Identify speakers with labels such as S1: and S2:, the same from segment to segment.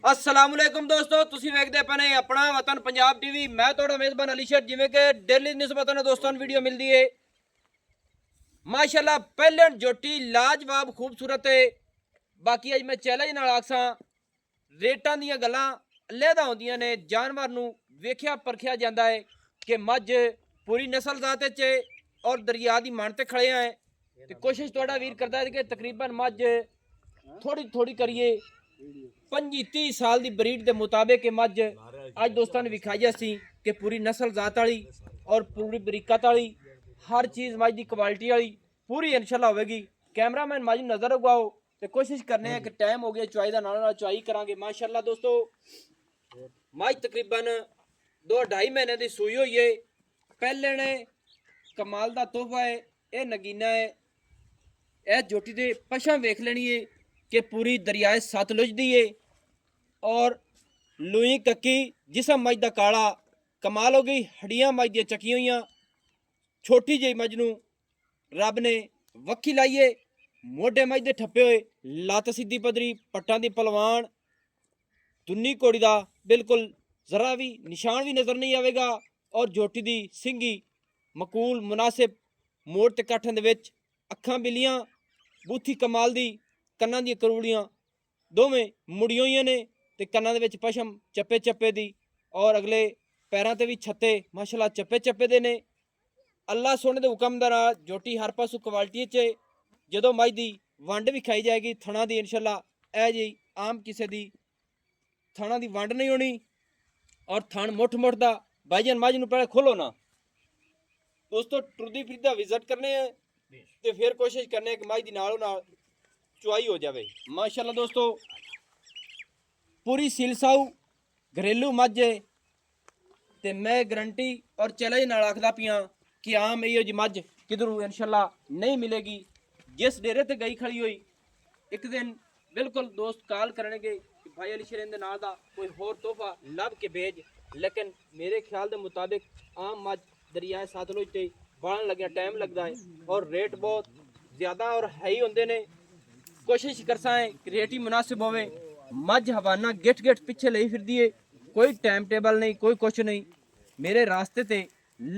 S1: अस्सलामुअलैकुम दोस्तों, ਤੁਸੀਂ ਵੇਖਦੇ ਪਏ ਆਪਣਾ ਵਤਨ ਪੰਜਾਬ ਟੀਵੀ। ਮੈਂ ਤੁਹਾਡਾ ਮੇਜ਼ਬਾਨ ਅਲੀ ਸ਼ਰ। ਜਿਵੇਂ ਕਿ ਡੇਲੀ ਨਿਸਬਤਨ ਦੋਸਤਾਂ ਨੂੰ ਵੀਡੀਓ ਮਿਲਦੀ ਏ, ਮਾਸ਼ਾਅੱਲਾ ਪਹਿਲਣ ਜੋਟੀ ਲਾਜਵਾਬ ਖੂਬਸੂਰਤ ਹੈ। ਬਾਕੀ ਅੱਜ ਮੈਂ ਚੈਲੰਜ ਨਾਲ ਆਖਾਂ, ਰੇਟਾਂ ਦੀਆਂ ਗੱਲਾਂ ਅਲੱਗ ਹੁੰਦੀਆਂ ਨੇ। ਜਾਨਵਰ ਨੂੰ ਵੇਖਿਆ ਪਰਖਿਆ ਜਾਂਦਾ ਹੈ ਕਿ ਮੱਝ ਪੂਰੀ ਨਸਲ ਜ਼ਾਤ ਵਿੱਚ ਹੈ ਔਰ ਦਰਿਆ ਦੀ ਮਣ ਤੇ ਖੜੇ ਆਏ ਤੇ ਕੋਸ਼ਿਸ਼ ਤੁਹਾਡਾ ਵੀਰ ਕਰਦਾ ਹੈ ਕਿ ਤਕਰੀਬਨ ਮੱਝ ਥੋੜੀ ਕਰੀਏ 25-30 साल की ब्रीड के मुताबिक मझ अज दोस्तों ने विखाई सी कि पूरी नस्ल जात वाली और पूरी बरीकत वाली हर चीज़ मझ की क्वालिटी वाली पूरी इंशाल्लाह होगी। कैमरामैन मझ नज़र उगाओ तो कोशिश करने कि टाइम हो गया चुआई का, नाल चुआई करांगे। माशाल्लाह दोस्तों मझ तकरीबन 2-2.5 महीने की सूई हुई है। पहले ने कमाल का तोहफा है, यह नगीना है। यह जोटी के पछम वेख लेनी है कि पूरी दरियाए सतलुज दी है और लुई कक्की जिसम मझ का काला कमाल हो गई। हड्डियां मझ दी चकी हुई, छोटी जी मझ नूं रब ने वक्खी लाइए, मोढे मझ दे ठप्पे हुए, लत्त सीधी पदरी, पट्टां दी पलवान, दुन्नी घोड़ी दा बिल्कुल जरा भी निशान भी नज़र नहीं आएगा। और जोटी दी सिंगी मकूल मुनासिब मोड़ ते काठन दे विच, अखां बिलियां, बूथी कमाल दी, ਕੰਨਾਂ ਦੀਆਂ ਕਰੂੜੀਆਂ ਦੋਵੇਂ ਮੁੜੀਆਂ ਹੋਈਆਂ ਨੇ ਤੇ ਕੰਨਾਂ ਦੇ ਵਿੱਚ ਪਸ਼ਮ ਚੱਪੇ ਚੱਪੇ ਦੀ ਔਰ ਅਗਲੇ ਪੈਰਾਂ ਤੇ ਵੀ ਛੱਤੇ ਮਾਸ਼ਾਅੱਲਾ ਚੱਪੇ ਚੱਪੇ ਦੇ ਨੇ। ਅੱਲਾ ਸੋਹਣੇ ਦੇ ਹੁਕਮ ਦਾ ਨਾਲ ਜੋਟੀ ਹਰ ਪਾਸੋਂ ਕੁਆਲਿਟੀ 'ਚ ਜਦੋਂ ਮੱਝ ਦੀ ਵੰਡ ਵੀ ਖਾਈ ਜਾਏਗੀ ਥਣਾ ਦੀ ਇਨਸ਼ਾਅੱਲਾ ਇਹ ਜੀ ਆਮ ਕਿਸੇ ਦੀ ਥਣਾ ਦੀ ਵੰਡ ਨਹੀਂ ਹੋਣੀ। ਔਰ ਥਣ ਮੁੱਠ ਦਾ ਭਾਈਜਾਨ ਮੱਝ ਨੂੰ ਪਹਿਲੇ ਖੋਲੋ ਨਾ ਦੋਸਤੋ, ਟੁਰਦੀ ਫਿਰਦਾ ਵਿਜ਼ਿਟ ਕਰਨੇ ਆ ਤੇ ਫਿਰ ਕੋਸ਼ਿਸ਼ ਕਰਨੇ ਕਿ ਮੱਝ ਦੀ ਨਾਲੋਂ ਨਾਲ चुआई हो जाए। माशाल्लाह दोस्तों पूरी सिलसाऊ घरेलू मझ है ते मैं गारंटी और चैलेंज नाल आखदा पिया कि आम इहो जी मझ किधरों इंशाल्लाह नहीं मिलेगी। जिस डेरे ते गई खड़ी हुई एक दिन बिल्कुल दोस्त कॉल करेंगे कि भाई अली शरीन दे नाल दा कोई होर तोहफा लभ के भेज, लेकिन मेरे ख्याल दे मुताबिक आम मझ दरियाए सतलुज ते बालन लग्या टाइम लगता है और रेट बहुत ज़्यादा और हाई होंदे ने। कोशिश करसा है कि रेट ही मुनासिब होवे। मझ हवाना गिट पिछे ले फिर दिए, कोई टाइम टेबल नहीं, कोई कुछ नहीं। मेरे रास्ते ते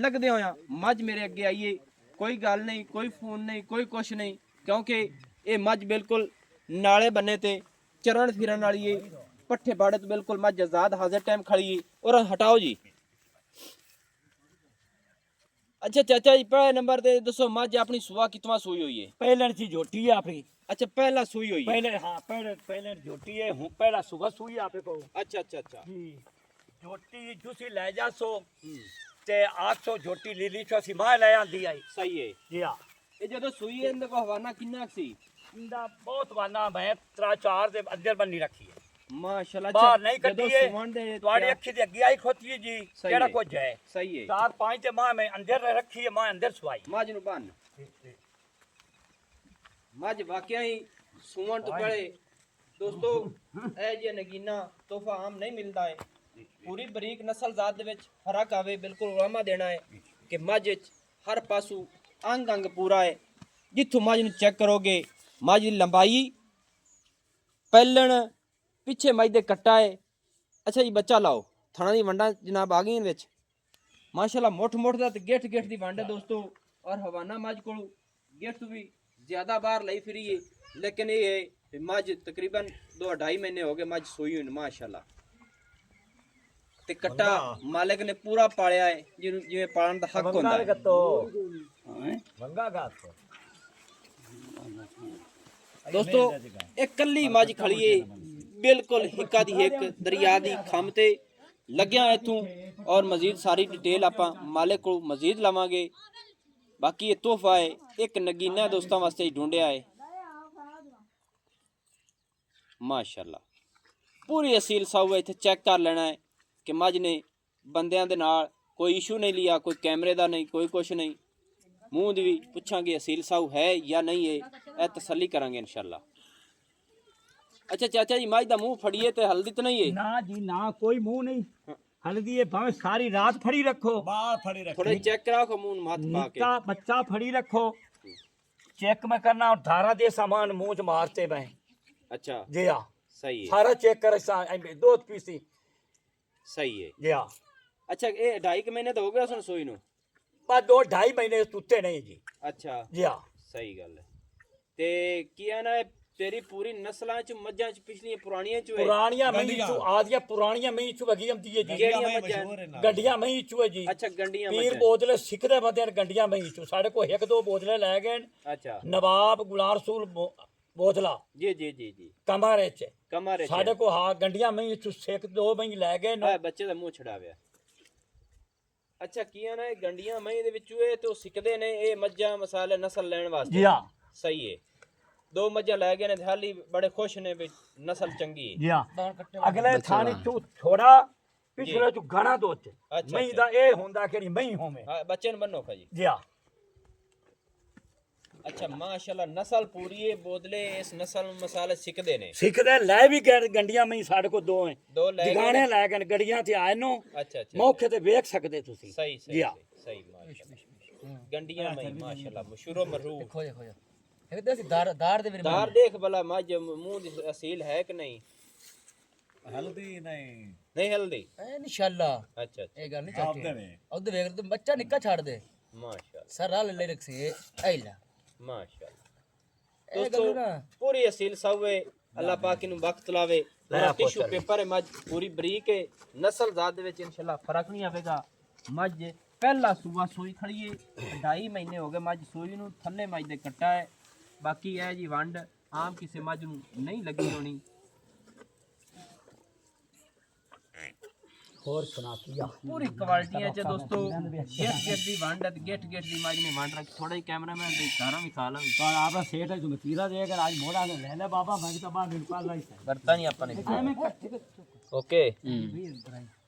S1: लगदे होया मझ मेरे अगे आइए, कोई गल नहीं, कोई फोन नहीं, कोई कुछ नहीं, क्योंकि ये मझ बिल्कुल नाले बन्ने ते चरण फिरन वाली है। पट्ठे बाड़े तो बिल्कुल मझ आजाद हाजिर टाइम खड़ी है। और हटाओ जी। अच्छा चाचा जी पहले नंबर ते दसो मझ अपनी सुबह कितवा सूई हुई है?
S2: पहले सी झोटी है आपकी।
S1: अच्छा पहला सूई हुई है
S2: पहले, हाँ पहले झोटी है, हूँ पहला सुबह सूई है आपे को।
S1: अच्छा
S2: जी झोटी जुसी ले जा सो ते 800 झोटी लीली छो सी मां ले आंदी आई।
S1: सही है
S2: जी हां।
S1: ये जदों सूई है इनदा को हवाना किन्ना सी?
S2: इंदा बहुत वाना मैं 3-4 दे अंदर बन्नी रखी है
S1: माशाल्लाह।
S2: बाहर नहीं कटी है, तुम्हारी अखी दे अगे आई खोती है जी केड़ा कुछ है।
S1: सही है।
S2: 4-5 ते मां मैं अंदर रखी है, मां अंदर सुवाई
S1: मझ नु बन मझ वाकई ही सुवन तो पहले दोस्तों ए जे नगीना तोहफा आम नहीं मिलता है। पूरी बरीक नस्ल जात दे विच फर्क आवे, बिल्कुल उलामा देना है कि मझ विच हर पासू अंग पूरा है। जिथों मझ नु चेक करोगे मझ दी लंबाई पहलण पिछे मझ दे कट्टा है। अच्छा जी बच्चा लाओ, थणा दी वंडा जनाब आ गई विच माशाल्लाह मुठ दा ते गिठ दी वंड है दोस्तों। और हवाना मझ को गिठ भी ज़्यादा बाहर लाई फिरी है, लेकिन ये है मझ तकरीबन 2-2.5 महीने हो गए मझ सोई हुई माशाल्लाह। ते कट्टा मालिक ने पूरा पालिया है जिवें पालन दा हक होंदा है। दोस्तों एक कल्ली मझ खड़ी है बिल्कुल हिक्का दी हिक दरिया दी खम ते लग्या इथों। और मजीद सारी डिटेल आपां मालिक को मजीद लवांगे। बाकी ये तोहफा है एक नगीना दोस्तों वास्ते ढूंढिया है माशाल्लाह। पूरी असील साऊ है, इत्थे चेक कर लेना है कि मझ ने बंदियां दे नाल कोई इशू नहीं लिया, कोई कैमरे दा नहीं, कोई कुछ नहीं। मूँह दी भी पुछांगे असील साऊ है या नहीं है, यह तसल्ली करांगे इंशाल्लाह। अच्छा चाचा जी मझ दा मूँह फड़िए ते हल्दी तो नहीं है?
S2: ना जी ना, कोई मुंह नहीं हल्दी है, भावे सारी रात फड़ी रखो, बाहर फड़ी रखो,
S1: थोड़े चेक कराओ खमून माथ पा के
S2: निक्का बच्चा फड़ी रखो, चेक में करना और धारा दे सामान मुंह च मारते मैं।
S1: अच्छा
S2: जी हाँ
S1: सही है
S2: सारा चेक कर सा दो पीसी
S1: सही है
S2: जी हाँ
S1: अच्छा ये 2.5 महीने तो हो गया उस सोई नु
S2: बस 2-2.5 महीने तुत्ते नहीं जी
S1: अच्छा
S2: जी हाँ
S1: सही गल है ते की है ना तेरी पूरी नस्लां च मज्जां च पिछलियां पुरानियां च
S2: पुरानियां मई चू आदियां पुरानियां मई चू वगी हमदी है जी
S1: केड़ियां मज्जां
S2: गड्डियां मई चू है जी
S1: अच्छा गंडियां
S2: पीर
S1: मज्जां
S2: बोतले सिखदे बंदे ने गड्डियां मई चू साढ़े को एक दो बोतले ले गए
S1: अच्छा
S2: नवाब गुलाम रसूल बोतला
S1: जी जी जी जी
S2: कमर च
S1: कमर है
S2: साढ़े को हाँ गंडियां मई चू सिख दो मई ले गए
S1: ਆ ਬੱਚੇ ਦਾ ਮੂੰਹ ਛਡਾਵਿਆ ਅੱਛਾ ਕੀ ਆ ਨਾ ਇਹ ਗੰਡੀਆਂ ਮਹੀਂ ਦੇ ਵਿੱਚੋਂ ਇਹ ਤੇ ਉਹ ਸਿੱਕਦੇ ਨੇ ਇਹ ਮੱਝਾਂ ਮਸਾਲੇ ਨਸਲ ਲੈਣ ਵਾਸਤੇ
S2: जी हाँ
S1: ਸਹੀ ਹੈ ਦੋ ਮੱਝਾਂ ਲੈ ਗਏ ਨੇ ਤੇ ਹਾਲੀ ਬੜੇ ਖੁਸ਼ ਨੇ ਵੀ ਨਸਲ ਚੰਗੀ ਹੈ
S2: जी हाँ अगले थाने चू छोड़ा पिछले चू घना दो च
S1: अच्छा,
S2: मई
S1: अच्छा।
S2: दा ए हुंदा केड़ी मई होवे
S1: ਹਾਂ ਬੱਚੇ ਨੂੰ ਬੰਨੋ ਜੀ
S2: जी हाँ
S1: ਅੱਛਾ ਮਾਸ਼ਾਅੱਲਾ ਨਸਲ ਪੂਰੀ ਹੈ ਬੋਦਲੇ ਇਸ ਨਸਲ ਨੂੰ ਮਸਾਲੇ ਸਿੱਕਦੇ ਨੇ
S2: सिखदे ले भी गए गंडियां मई साढ़े को दो हैं
S1: ਦੋ ਲੈ ਗਏ
S2: जगाने ले गए गड्डियां ते आए नो
S1: ਅੱਛਾ ਅੱਛਾ
S2: मौके ते वेख सकदे तुसी
S1: ਸਹੀ
S2: जी
S1: ਸਹੀ
S2: हाँ
S1: ਸਹੀ ਮਾਸ਼ਾਅੱਲਾ ਗੰਡੀਆਂ ਮਹੀਂ ਮਾਸ਼ਾਅੱਲਾ ਮਸ਼ਹੂਰ ਮਰੂਫ
S3: खोया खोया एक दस दार दार दे मेरे
S1: ਦਾਰ ਦੇਖ ਭਲਾ ਮੱਝ ਮੂੰਹ ਦੀ ਅਸੀਲ ਹੈ ਕਿ ਨਹੀਂ
S4: ਹਲਦੀ ਨਹੀਂ
S1: ਨਹੀਂ ਹਲਦੀ
S3: इंशाल्लाह
S1: ਅੱਛਾ ਅੱਛਾ
S3: ਇਹ ਗੱਲ ਨਹੀਂ ਚਾਹਤੇ
S4: ਆਪਦੇ ਨੇ
S3: ਉਹਦੇ ਵੇਖ ਤੂੰ ਬੱਚਾ ਨਿੱਕਾ ਛੱਡ ਦੇ
S1: ਮਾਸ਼ਾਅੱਲਾ
S3: ਸਾਰਾ ਲੈ ਰਖਸੇ ਐਲਾ
S1: ਮਾਸ਼ਾਅੱਲਾ
S3: ਇਹ
S1: दोस्तों
S3: ਗੱਲ ਨਾ
S1: पूरी असील सवे अल्लाह पाक नु वक्त लावे पूरा टिश्यू पेपर है मज पूरी बरीक है नस्ल जात दे विच इंशाल्लाह फर्क नहीं आवेगा मज पहला सुबह सोई खड़ी है 2.5 महीने हो गए मज सोई नु थल्ले मज दे कट्टा है बाकी है जी वंड आम किसी मज नु नहीं लगी होनी
S2: और सुना किया
S1: पूरी क्वालिटी है दोस्तों गेट गेट दी वंड है गेट गेट दी मज ने वंड रख थोड़ा ही कैमरामैन दे सारा भी खा ला
S2: पर आपका सेठ है जो मतीरा देकर आज मोड़ा ने ले ले बाबा मैं तो बाहर निकाल लाई
S1: करता नहीं अपने ओके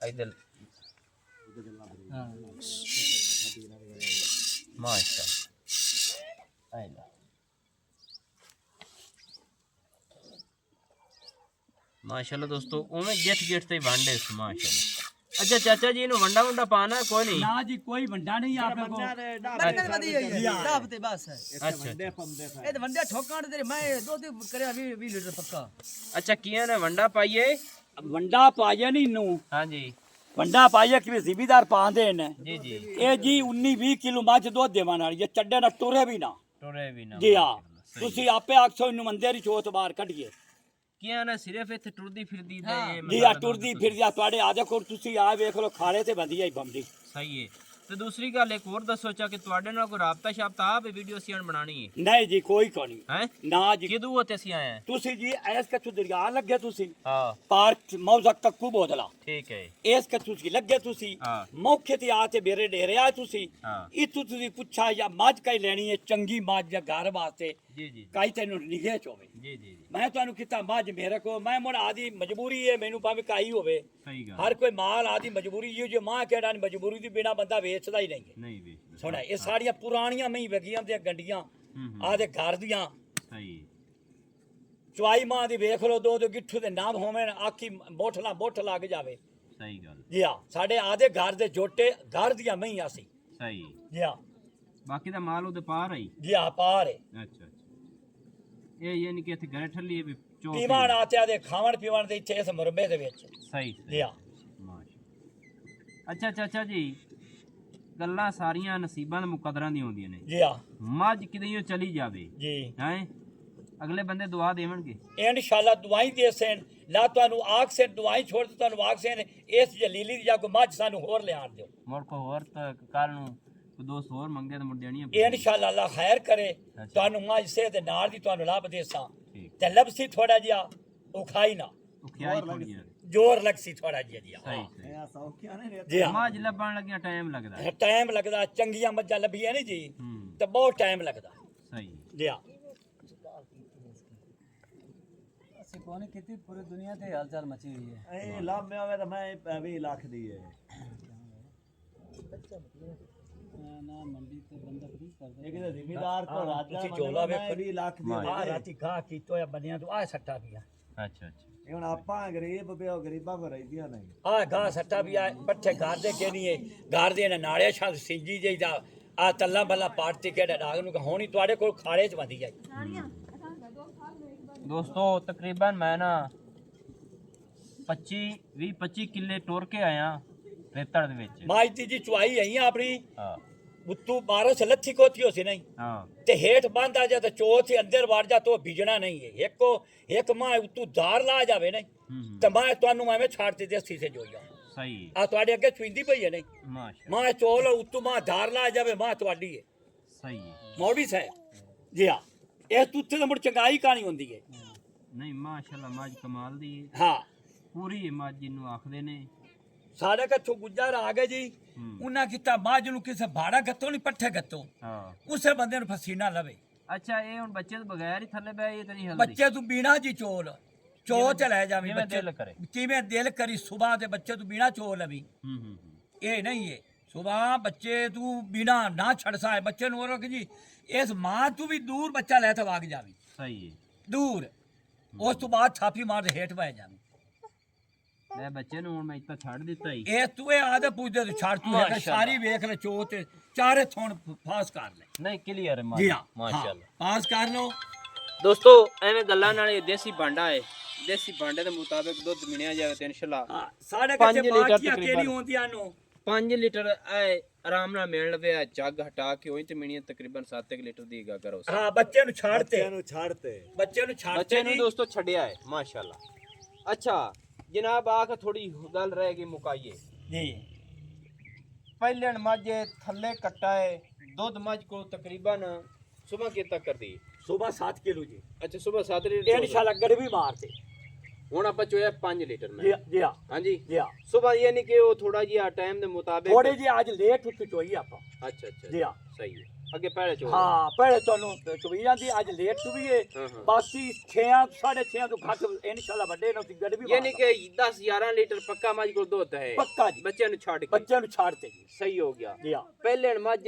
S1: इधर माशाअल्लाह आइला माशाअल्लाह दोस्तों उमें गेट गेट ते वंड है माशाअल्लाह अच्छा चाचा जी नु वंडा वंडा पाना है कोई नहीं
S2: ना जी कोई वंडा नहीं आप को
S3: ਬਰਕਤ ਵਧੀ ਹੋਈ ਹੈ ਦਾਬ ਤੇ ਬਸ ਹੈ
S1: अच्छा
S3: ਇਹ ਤੇ ਵੰਡਿਆ ਠੋਕਾਂ ਤੇ ਮੈਂ ਦੋ ਤੇ ਕਰਿਆ 20 ਲੀਟਰ ਪੱਕਾ
S1: अच्छा किया ने वंडा पाइए
S2: वंडा पाया नहीं नू
S1: हाँ जी
S2: वंडा पाया कि जिमीदार पांदे ने
S1: जी जी
S2: ਇਹ ਜੀ 19-20 ਕਿਲੋ ਮੱਝ ਦੁੱਧ ਦੇਵਣ ਵਾਲੀ ਇਹ ਚੱਡੇ ਨਾ ਟੁਰੇ ਵੀ ਨਾ
S1: टोरे भी ना
S2: ਜੀ ਹਾਂ ਤੁਸੀਂ ਆਪੇ ਆਖੋ ਇਹਨੂੰ ਮੰਦੇ ਦੀ ਚੋਤ ਬਾਹਰ ਕੱਢੀਏ
S1: किया ना सिर्फ इत्थे टुरदी फिरदी ते ये
S2: ਜੀ ਆ ਟੁਰਦੀ ਫਿਰਦੀ ਆ ਤੁਹਾਡੇ ਆ ਦੇਖੋ ਤੁਸੀਂ ਆ ਵੇਖ ਲਓ ਖਾਲੇ ਤੇ ਵਧੀਆ ਹੀ ਬੰਦੀ
S1: सही है ਤੇ ਦੂਸਰੀ ਗੱਲ ਇੱਕ ਹੋਰ ਦੱਸੋ ਚਾ ਕਿ ਤੁਹਾਡੇ ਨਾਲ ਕੋਈ ਰਾਬਤਾ ਸ਼ਾਬਤਾ ਆਪ ਵੀਡੀਓ ਅਸੀਂ ਬਣਾਣੀ ਹੈ
S2: ਨਹੀਂ ਜੀ ਕੋਈ ਕੋ ਨਹੀਂ
S1: ਹੈ
S2: ਨਾ ਜੀ
S1: ਕਿਦੋਂ ਉੱਤੇ ਅਸੀਂ ਆਏ ਹਾਂ
S2: ਤੁਸੀਂ ਜੀ ਐਸ ਕੱਚੂ ਦਰਿਆ ਲੱਗੇ ਤੁਸੀਂ
S1: ਹਾਂ
S2: ਪਾਰਕ ਮੌਜ਼ਕ ਕੱਕੂ ਬੋਦਲਾ
S1: ਠੀਕ ਹੈ
S2: ਇਸ ਕੱਚੂ ਸੀ ਲੱਗੇ ਤੁਸੀਂ
S1: ਹਾਂ।
S2: ਮੌਕੇ ਤੇ ਆ ਤੇ ਮੇਰੇ ਡੇਰੇ ਆ ਤੁਸੀਂ
S1: ਹਾਂ
S2: ਇਤੋਂ ਤੁਸੀਂ ਪੁੱਛਾ ਜਾਂ ਮੱਝ ਕਈ ਲੈਣੀ ਹੈ ਚੰਗੀ ਮੱਝ ਜਾਂ ਘਰ ਵਾਸਤੇ
S1: ਜੀ ਜੀ
S2: ਕਾਈ ਤੈਨੂੰ ਨਿਗੇ ਚੋਵੇ
S1: ਜੀ ਜੀ ਜੀ
S2: ਮੈਂ ਤੁਹਾਨੂੰ ਕਿਤਾ ਮੱਝ ਮੇਰੇ ਕੋ ਮੈਂ ਮੁੜ ਆਦੀ ਮਜਬੂਰੀ ਹੈ ਮੈਨੂੰ ਭਾਵੇਂ ਕਾਈ ਹੋਵੇ
S1: ਸਹੀ ਗੱਲ
S2: ਹਰ ਕੋਈ ਮਾਲ ਆਦੀ ਮਜਬੂਰੀ ਇਹ ਜੋ ਮਾਂ ਕਿਹੜਾ ਨਹੀਂ ਮਜਬੂਰੀ ਦੀ ਬਿਨਾ ਬੰਦਾ ਵੇਚਦਾ ਹੀ ਨਹੀਂ ਹੈ
S1: ਨਹੀਂ ਵੀ
S2: ਸੁਣਾ ਇਹ ਸਾਰੀਆਂ ਪੁਰਾਣੀਆਂ ਮਈ ਵਗੀਆਂ ਦੀਆਂ ਗੰਡੀਆਂ ਆਦੇ ਘਰ ਦੀਆਂ
S1: ਸਹੀ
S2: ਚੁਆਈ ਮਾਂ ਦੀ ਵੇਖ ਲੋ ਦੋ ਗਿੱਠੂ ਦੇ ਨਾਮ ਹੋਵੇਂ ਆਖੀ ਬੋਠ ਲੱਗ ਜਾਵੇ
S1: ਸਹੀ ਗੱਲ
S2: ਜੀ ਹਾਂ ਸਾਡੇ ਆਦੇ ਘਰ ਦੇ ਜੋਟੇ ਘਰ ਦੀਆਂ ਮਈਆਂ ਸੀ
S1: ਸਹੀ
S2: ਜੀ ਹਾਂ
S1: ਬਾਕੀ ਦਾ ਮਾਲ ਉਹਦੇ ਪਾਰ ਆਈ
S2: ਜੀ ਹਾਂ ਪਾਰ ਹੈ
S1: ਅੱਛਾ ਅੱਛਾ ਇਹ ਯਾਨੀ ਕਿ ਇੱਥੇ ਘਰੇ ਠੱਲੀ ਵੀ ਚੋ
S2: ਪੀਵਣ ਆਤਿਆ ਦੇ ਖਾਵਣ ਪੀਵਣ ਦੇ ਇੱਥੇ ਇਸ ਮੁਰਬੇ ਦੇ ਵਿੱਚ
S1: ਸਹੀ
S2: ਜੀ ਹਾਂ
S1: ਮਾਸ਼ਾ ਅੱਛਾ ਚਾਚਾ ਜੀ ਗੱਲਾਂ ਸਾਰੀਆਂ ਨਸੀਬਾਂ ਦੇ ਮੁਕੱਦਰਾਂ ਦੀਆਂ ਹੁੰਦੀਆਂ ਨੇ
S2: ਜੀ ਹਾਂ
S1: ਮੱਝ ਕਿਦਈਓ ਚਲੀ ਜਾਵੇ
S2: ਜੀ
S1: ਹੈ ਅਗਲੇ ਬੰਦੇ ਦੁਆ ਦੇਵਣਗੇ
S2: ਇਨਸ਼ਾਅੱਲਾ ਦੁਆਈ ਦੇ ਸੈਨ ਲਾ ਤੁਹਾਨੂੰ ਆਖ ਸੇ ਦੁਆਈ ਛੋੜ ਤੇ ਤੁਹਾਨੂੰ ਆਖ ਸੇ ਇਸ ਜਲੀਲੀ ਦੀ ਜਾ ਕੋ ਮੱਝ ਸਾਨੂੰ ਹੋਰ ਲਿਆਣ ਦਿਓ
S1: ਮੁੜ ਕੋ ਹੋਰ ਤਾਂ ਕੱਲ ਨੂੰ ਕੋਈ ਦੋਸਤ ਹੋਰ ਮੰਗੇ ਤਾਂ ਮੁੜ ਦੇਣੀ
S2: ਇਨਸ਼ਾਅੱਲਾ ਅੱਲਾ ਖੈਰ ਕਰੇ ਤੁਹਾਨੂੰ ਮੱਝ ਸੇ ਦੇ ਨਾਲ ਦੀ ਤੁਹਾਨੂੰ ਲੱਭ ਦੇ ਸਾਂ
S1: ਠੀਕ
S2: ਤੇ ਲਬਸੀ ਥੋੜਾ ਜਿਹਾ ਉਹ ਖਾਈ ਨਾ
S1: ਉਹ ਖਿਆਈ ਥੋੜੀ ਜਿਹੀ
S2: ਜ਼ੋਰ ਲਗਸੀ ਥੋੜਾ ਜਿਹਾ ਜੀ
S1: ਸਹੀ
S2: ਹਾਂ
S1: ਸਹੀ
S4: ਇਹ ਸੌਖਿਆ ਨਹੀਂ
S2: ਜੀ ਹਾਂ
S1: ਮੱਝ ਲੱਭਣ ਲੱਗਿਆ ਟਾਈਮ ਲੱਗਦਾ ਹੈ।
S2: ਟਾਈਮ ਲੱਗਦਾ ਚੰਗੀਆਂ ਮੱਝਾਂ ਲੱਭੀਆਂ ਨਹੀਂ ਜੀ
S1: ਹੂੰ
S2: ਤੇ ਬਹੁਤ ਟਾਈਮ ਲੱਗਦਾ
S1: ਸਹੀ
S2: ਜੀ ਹਾਂ
S3: ਅਸੀਂ ਕੋਨੇ ਕੀਤੀ ਪੂਰੀ ਦੁਨੀਆ ਤੇ ਹਲਚਲ ਮਚੀ ਹੋਈ ਹੈ
S4: ਇਹ ਲਾਂਬੇ ਹੋਵੇ ਤਾਂ ਮੈਂ 20 ਲੱਖ ਦੀ ਹੈ
S3: ਨਾ ਮੰਡੀ ਤੇ ਬੰਦਾ ਫਰੀ ਕਰਦਾ
S4: ਇਹ ਕਿਤੇ ਜ਼ਿਮੀਦਾਰ ਤੋਂ ਰਾਜਾ
S2: ਤੁਸੀਂ ਝੋਲਾ ਵੇਖੋ
S4: 20 ਲੱਖ ਦੀ
S2: ਆ ਰਾਤੀ ਗਾਹ ਕੀਤੋ ਆ ਬੰਦਿਆਂ ਤੋਂ ਆ ਸੱਟਾ ਪਿਆ
S1: ਅੱਛਾ ਅੱਛਾ
S4: ਇਹ ਹੁਣ ਆਪਾਂ ਗਰੀਬ ਪਿਓ ਗਰੀਬਾਂ ਕੋ ਰਹਿਦੀਆਂ ਨਹੀਂ
S2: ਆ ਗਾਹ ਸੱਟਾ ਪਿਆ ਪੱਠੇ ਘਰ ਦੇ ਕੇ ਨਹੀਂ ਘਰ ਦੇ ਨਾਲੇ ਛਾਂ ਸਿੰਜੀ ਜਿਹੀ ਦਾ ਆ ਤੱਲਾ ਬੱਲਾ ਪਾੜਤੀ ਕਿਹੜਾ ਡਾਗ ਨੂੰ ਹੋਣੀ ਤੁਹਾਡੇ ਕੋਲ ਖਾੜੇ ਚ ਬੰਦੀ ਆਈ
S1: ਦੋਸਤੋ ਤਕਰੀਬਨ ਮੈਂ ਨਾ 25 ਕਿੱਲੇ ਟੁਰ ਕੇ ਆਇਆ ਰੇਤੜ ਦੇ ਵਿੱਚ
S2: ਮਾਜਦੀ ਜੀ ਚੁਆਈ ਆਈ ਆਪਣੀ
S1: ਹਾਂ
S2: ਉੱਤੂ 12 ਸੇ ਲੱਥੀ ਕੋਤੀ ਹੋ ਸੀ ਨਹੀਂ
S1: ਹਾਂ
S2: ਤੇ ਹੇਠ ਬੰਦਾ ਜਾ ਤੇ ਚੋਥ ਅੰਦਰ ਵੜ ਜਾ ਤੋ ਭਿਜਣਾ ਨਹੀਂ ਹੈ ਇੱਕ ਮਾਂ ਉੱਤੂ ਧਾਰ ਲਾ ਜਾਵੇ ਨਹੀਂ ਤੇ ਮੈਂ ਤੁਹਾਨੂੰ ਐਵੇਂ ਛੱਡ ਤੇ ਦੇਸੀ ਸੇ ਜੋ ਜਾ
S1: ਸਹੀ
S2: ਆ ਤੁਹਾਡੇ ਅੱਗੇ ਚੁੰਦੀ ਪਈ ਹੈ ਨਹੀਂ
S1: ਮਾਸ਼ਾਅੱਲਾ
S2: ਮਾਂ ਚੋਲ ਉੱਤੂ ਮਾਂ ਧਾਰ ਲਾ ਜਾਵੇ ਮਾਂ ਤੁਹਾਡੀ ਹੈ
S1: ਸਹੀ ਹੈ
S2: ਮੌਲਵੀ ਸਾਹਿਬ ਜੀ ਹਾਂ ਇਹ ਤੁੱਥੇ ਤਾਂ ਮੁੜ ਚੰਗਾਈ ਕਹਾਣੀ ਹੁੰਦੀ ਹੈ
S1: ਨਹੀਂ ਮਾਸ਼ਾਅੱਲਾ ਮੱਝ ਕਮਾਲ ਦੀ ਹੈ
S2: ਹਾਂ
S1: ਪੂਰੀ ਹੈ ਮੱਝ ਜਿਹਨੂੰ ਆਖਦੇ ਨੇ
S2: ਸਾਡੇ ਕੱਛੋਂ ਗੁੱਜਰ ਆ ਗਏ ਜੀ ਉਹਨਾਂ ਕੀਤਾ ਮੱਝ ਨੂੰ ਕਿਸੇ ਭਾੜਾ ਗੱਤੋਂ ਨਹੀਂ ਪੱਠੇ ਗੱਤੋਂ
S1: ਹਾਂ
S2: ਉਸੇ ਬੰਦੇ ਨੂੰ ਪਸੀਨਾ ਲਵੇ
S1: ਅੱਛਾ ਇਹ ਹੁਣ ਬੱਚੇ ਤੋਂ ਬਗੈਰ ਹੀ ਥੱਲੇ ਬੈ ਇਹ ਤਾਂ ਨਹੀਂ ਹਲਦੀ
S2: ਬੱਚੇ ਤੂੰ ਬੀਣਾ ਜੀ ਚੋਲ ਚੋ ਚ ਲੈ ਜਾਵੀਂ
S1: ਜਿਵੇਂ
S2: ਬੱਚੇ
S1: ਦਿਲ ਕਰੇ।
S2: ਕਿਵੇਂ ਦਿਲ ਕਰੀ ਸੁਬਾਹ ਤੇ ਬੱਚੇ ਤੂੰ ਬੀਣਾ ਚੋ ਲਵੀ ਇਹ ਨਹੀਂ ਹੈ ਸੁਬਾਹ ਬੱਚੇ ਤੂੰ ਬੀਣਾ ਨਾ ਛੱਡ ਸਾਏ ਬੱਚੇ ਨੂੰ ਰੋਕ ਜੀ ਇਸ ਮਾਂ ਤੂੰ ਵੀ ਦੂਰ ਬੱਚਾ ਲੈ ਤੇ ਵਗ ਜਾਵੀਂ
S1: ਸਹੀ ਹੈ
S2: ਦੂਰ ਉਸ ਤੋਂ ਬਾਅਦ ਛਾਪੀ ਮਾਰ ਦੇ ਹੇਠ ਪੈ ਜਾਵੀਂ
S1: ਮੈਂ ਬੱਚੇ ਨੂੰ ਹੁਣ ਮੈਂ ਇੱਥੇ ਛੱਡ ਦਿੱਤਾ ਹੀ
S2: ਇਹ ਤੂੰ ਇਹ ਆਦੇ ਪੁੱਛਦੇ ਤੂੰ ਛੱਡ ਤੂੰ ਹੈਗਾ ਸਾਰੀ ਵੇਖ ਲੈ ਚੋ ਤੇ ਚਾਰੇ ਥੋਣ ਫਾਸ ਕਰ ਲੈ
S1: ਨਹੀਂ ਕਲੀਅਰ ਹੈ
S2: ਜੀ ਹਾਂ
S1: ਮਾਸ਼ਾਅੱਲਾ
S2: ਪਾਸ ਕਰ ਲਓ
S1: ਦੋਸਤੋ ਐਵੇਂ ਗੱਲਾਂ ਨਾਲ ਇਹ ਦੇਸੀ ਭਾਂਡਾ ਹੈ ਦੇਸੀ ਭਾਂਡੇ ਦੇ ਮੁਤਾਬਿਕ ਦੁੱਧ ਮਿਣਿਆ ਜਾਵੇ ਤੇ ਇਨਸ਼ਾਅੱਲਾ
S2: ਹਾਂ ਸਾਡੇ
S1: ਪੰਜ
S2: ਕੱਚੇ
S1: ਲੀਟਰ
S2: ਬਾਟੀਆਂ
S1: ਤਕਰੀਬਨ।
S2: ਕਿਹੜੀ ਹੁੰਦੀਆਂ ਨੂੰ
S1: 5 ਲੀਟਰ ਐ ਆਰਾਮ ਨਾਲ ਮਿਲ ਲਵੇ ਆ ਜੱਗ ਹਟਾ ਕੇ ਉਹੀ ਤੇ ਮਿਣੀਆਂ ਤਕਰੀਬਨ 7 ਲੀਟਰ ਦੀ ਗਾ ਕਰੋ
S2: ਹਾਂ ਬੱਚੇ ਨੂੰ ਛੱਡ ਤੇ
S4: ਬੱਚਿਆਂ ਨੂੰ ਛੱਡ ਤੇ
S2: ਬੱਚੇ ਨੂੰ ਛੱਡ
S1: ਬੱਚੇ
S2: ਤੇ
S1: ਨੂੰ
S2: ਜੀ।
S1: ਦੋਸਤੋ ਛੱਡਿਆ ਹੈ ਮਾਸ਼ਾਅੱਲਾ ਅੱਛਾ ਜਨਾਬ ਆਖ ਥੋੜੀ ਗੱਲ ਰਹਿ ਗਈ ਮੁਕਾਈਏ
S2: ਜੀ
S1: ਪਹਿਲਣ ਮੱਝ ਥੱਲੇ ਕੱਟਾ ਹੈ ਦੁੱਧ ਮੱਝ ਕੋ ਤਕਰੀਬਨ ਸੁਬਹ ਕੇ ਤੱਕ ਕਰਦੀ
S2: ਸਵੇਰ 7 ਕਿਲੋ ਜੀ
S1: ਅੱਛਾ ਸੁਬਹ 7
S2: ਇਹ
S1: ਲੀਟਰ
S2: ਇਨਸ਼ਾਅੱਲਾ ਗੜਵੀ ਮਾਰਤੇ
S1: ਹੁਣ ਆਪਾਂ ਚੋਇਆ 5 ਲੀਟਰ
S2: ਜੀ
S1: ਮੈਂ
S2: ਜੀ ਹਾਂ
S1: ਹਾਂਜੀ
S2: ਜੀ ਹਾਂ
S1: ਸੁਬਹ ਇਹ ਨਹੀਂ ਕਿ ਉਹ ਥੋੜਾ ਜਿਹਾ ਟਾਈਮ ਦੇ ਮੁਤਾਬਿਕ
S2: ਥੋੜੇ ਜੀ ਅੱਜ ਲੇਟ ਉੱਠ ਚੋਈ ਆਪਾਂ
S1: ਅੱਛਾ ਅੱਛਾ
S2: ਜੀ ਹਾਂ
S1: ਸਹੀ ਹੈ ਅੱਗੇ ਪਹਿਲੇ ਚੋ
S2: ਹਾਂ ਪਹਿਲੇ ਤੁਹਾਨੂੰ ਚੁਈ ਜਾਂਦੀ ਅੱਜ ਲੇਟ ਚੁਈ ਹੈ
S1: ਹਾਂ, ਹਾਂ।
S2: ਬਾਕੀ 6 6.5 ਤੋਂ ਘੱਟ ਇਨਸ਼ਾਅੱਲਾ ਵੱਡੇ ਨੂੰ ਗੜਵੀ
S1: ਯਾਨੀ ਕਿ 10 11 ਲੀਟਰ ਪੱਕਾ ਮੱਝ ਕੋਲ ਦੁੱਧ ਹੈ
S2: ਪੱਕਾ ਜੀ
S1: ਬੱਚਿਆਂ ਨੂੰ ਛੱਡ ਕੇ
S2: ਬੱਚਿਆਂ ਨੂੰ ਛੱਡ ਤੇ ਜੀ
S1: ਸਹੀ ਹੋ ਗਿਆ
S2: ਜੀ ਹਾਂ
S1: ਪਹਿਲੇ ਮੱਝ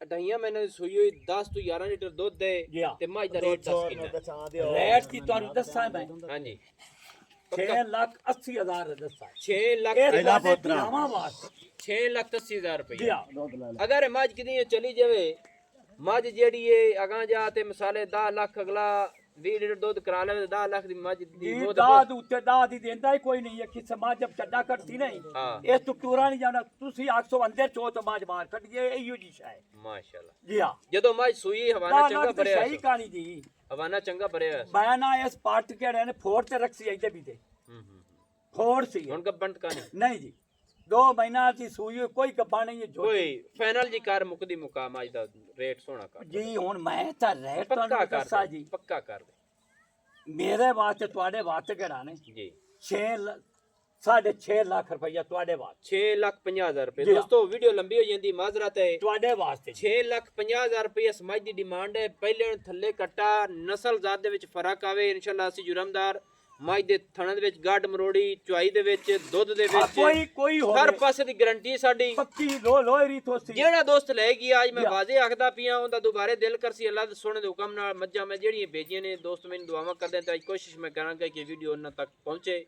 S1: ਢਾਈਆਂ ਮਹੀਨੇ ਦੀ ਸੂਈ ਹੋਈ 10 ਤੋਂ 11 ਲੀਟਰ ਦੁੱਧ ਦੇ
S2: ਜੀ ਹਾਂ।
S1: ਤੇ ਮੱਝ ਦਾ ਰੇਟ 10 ਕਿੰਨਾ ਹੈ?
S4: ਬਚਾ ਦਿਓ
S2: ਰੇਟ ਕੀ ਤੁਹਾਨੂੰ ਦੱਸਾਂ ਮੈਂ
S1: ਹਾਂਜੀ
S2: 6,80,000 ਦੱਸਾਂ
S1: 6 ਲੱਖ
S2: ਇਹ
S4: ਇਹਦਾ
S2: ਤੁਹਾਡੇ
S4: ਪੁੱਤਰਾ।
S2: ਭਰਾਵਾਂ ਵਾਸਤੇ
S1: 6,80,000
S2: ਜੀ
S1: ਰੁਪਏ
S2: ਹਾਂ
S1: ਅਗਰ ਮੱਝ ਕਿਦੀ ਚਲੀ ਜਾਵੇ ਮੱਝ ਜਿਹੜੀ ਏ ਅਗਾਂ ਜਾ ਤੇ ਮਿਸਾਲੇ 10 ਲੱਖ ਅਗਲਾ 20 ਲੀਟਰ ਦੁੱਧ ਕਰਾ ਲਵੇ 10 ਲੱਖ ਦੀ ਮੱਝ ਦੀ
S2: ਜੀ
S1: ਉਹ
S2: ਦਾਦ ਉੱਤੇ ਦਾਦ ਹੀ ਦਿੰਦਾ ਹੀ ਕੋਈ ਨਹੀਂ ਹੈ ਕਿ ਸਮਾਜ ਜਬ ਚੱਡਾ ਕੱਟਦੀ ਨਹੀਂ
S1: ਹਾਂ।
S2: ਇਸ ਤੋਂ ਟੂਰਾ ਨਹੀਂ ਜਾਣਾ ਤੁਸੀਂ 800 ਅੰਦਰ ਚੋ ਤੋਂ ਮਾਜ ਮਾਰ ਕੱਢੀਏ ਇਹੋ ਜੀ ਸ਼ਾਇ
S1: ਮਾਸ਼ਾਅੱਲਾ
S2: ਜੀ ਹਾਂ
S1: ਜਦੋਂ ਮੱਝ ਸੂਈ ਹਵਾਨਾ
S2: ਨਾ
S1: ਚੰਗਾ
S2: ਨਾ
S1: ਭਰਿਆ
S2: ਸਹੀ ਕਹਾਣੀ ਜੀ
S1: ਹਵਾਨਾ ਚੰਗਾ ਭਰਿਆ ਹੋਇਆ ਸੀ।
S2: ਮੈਂ ਨਾ ਇਸ ਪਾਰਟ ਕੇ ਰਹੇ ਨੇ ਫੋਰ ਤੇ ਰੱਖੀ ਇੱਥੇ ਵੀ ਤੇ ਫੋਰ ਸੀ
S1: ਹੁਣ ਗੱਬੰਟ ਕਾ ਨਹੀਂ
S2: ਨਹੀਂ ਜੀ 2 ਮਹੀਨਾ ਦੀ ਸੂਈ ਹੋਈ, ਕੋਈ ਕੱਪਾ ਨਹੀਂ ਹੈ ਜੋ
S1: ਕੋਈ ਫਾਈਨਲ ਜੀ ਕਰ ਮੁਕਦੀ ਮੁਕਾ ਮੱਝ ਦਾ ਰੇਟ ਸੋਹਣਾ ਕਰ
S2: ਜੀ ਹੁਣ ਮੈਂ ਤਾਂ ਰੇਟ
S1: ਪੱਕਾ
S2: ਤੁਹਾਨੂੰ
S1: ਕਰ
S2: ਦੱਸਾਂ
S1: ਦੇ
S2: ਜੀ
S1: ਪੱਕਾ ਕਰ ਦੇ
S2: ਮੇਰੇ ਵਾਸਤੇ ਤੁਹਾਡੇ ਵਾਸਤੇ ਕਿਹੜਾ ਨੇ
S1: ਜੀ
S2: 6.5 ਲੱਖ ਰੁਪਈਆ ਤੁਹਾਡੇ ਵਾਸਤੇ
S1: 6,50,000 ਰੁਪਏ
S2: ਜੀ ਹਾਂ।
S1: ਦੋਸਤੋ ਵੀਡੀਓ ਲੰਬੀ ਹੋ ਜਾਂਦੀ ਮਾਜ਼ਰਤ ਹੈ
S2: ਤੁਹਾਡੇ ਵਾਸਤੇ
S1: 6,50,000 ਰੁਪਏ ਸਮਝ ਦੀ ਡਿਮਾਂਡ ਹੈ ਪਹਿਲੇ ਨੂੰ ਥੱਲੇ ਕੱਟਾ ਨਸਲ ਜ਼ਾਤ ਦੇ ਵਿੱਚ ਫਰਕ ਆਵੇ ਇਨਸ਼ਾਅੱਲਾ ਅਸੀਂ ਜੁਰਮਦਾਰ ਮੱਝ ਦੇ ਥਣਾ ਦੇ ਵਿੱਚ ਗੱਡ ਮਰੋੜੀ ਚੁਆਈ ਦੇ ਵਿੱਚ ਦੁੱਧ ਦੇ
S2: ਹਾਂ,
S1: ਵਿੱਚ
S2: ਕੋਈ
S1: ਹਰ
S2: ਹੋਵੇ
S1: ਪਾਸੇ ਦੀ ਗਾਰੰਟੀ ਸਾਡੀ
S2: ਪੱਕੀ ਲੋਹਰੀ ਤੋਸੀ
S1: ਜਿਹੜਾ ਦੋਸਤ ਲੈ ਗਿਆ ਅੱਜ ਮੈਂ
S2: ਜੀ ਹਾਂ।
S1: ਵਾਜ਼ੇ ਆਖਦਾ ਪਿਆ ਉਹਦਾ ਦੁਬਾਰੇ ਦਿਲ ਕਰਸੀ ਅੱਲਾਹ ਦੇ ਸੋਹਣੇ ਦੇ ਹੁਕਮ ਨਾਲ ਮੱਝਾਂ ਮੈਂ ਜਿਹੜੀਆਂ ਭੇਜੀਆਂ ਨੇ ਦੋਸਤ ਮੈਨੂੰ ਦੁਆਵਾਂ ਕਰਦੇ ਤਾਂ ਅੱਜ ਕੋਸ਼ਿਸ਼ ਮੈਂ ਕਰਾਂਗਾ ਕਿ ਵੀਡੀਓ ਉਹਨਾਂ ਤੱਕ ਪਹੁੰਚੇ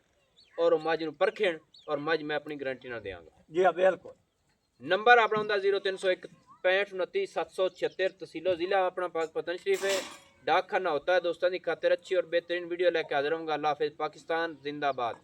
S1: ਔਰ ਉਹ ਮੱਝ ਨੂੰ ਪਰਖਣ ਔਰ ਮੱਝ ਮੈਂ ਆਪਣੀ ਗਾਰੰਟੀ ਨਾਲ ਦੇਵਾਂਗਾ
S2: ਜੀ ਹਾਂ ਬਿਲਕੁਲ
S1: ਨੰਬਰ ਆਪਣਾ ਹੁੰਦਾ 0301 6529 776 तहसीलो जिला अपना पतन शरीफ है डाक खाना होता है दोस्तों की खातिर अच्छी और बेहतरीन वीडियो लेकर हाजिर होंगे अल्लाह हाफिज़ पाकिस्तान जिंदाबाद।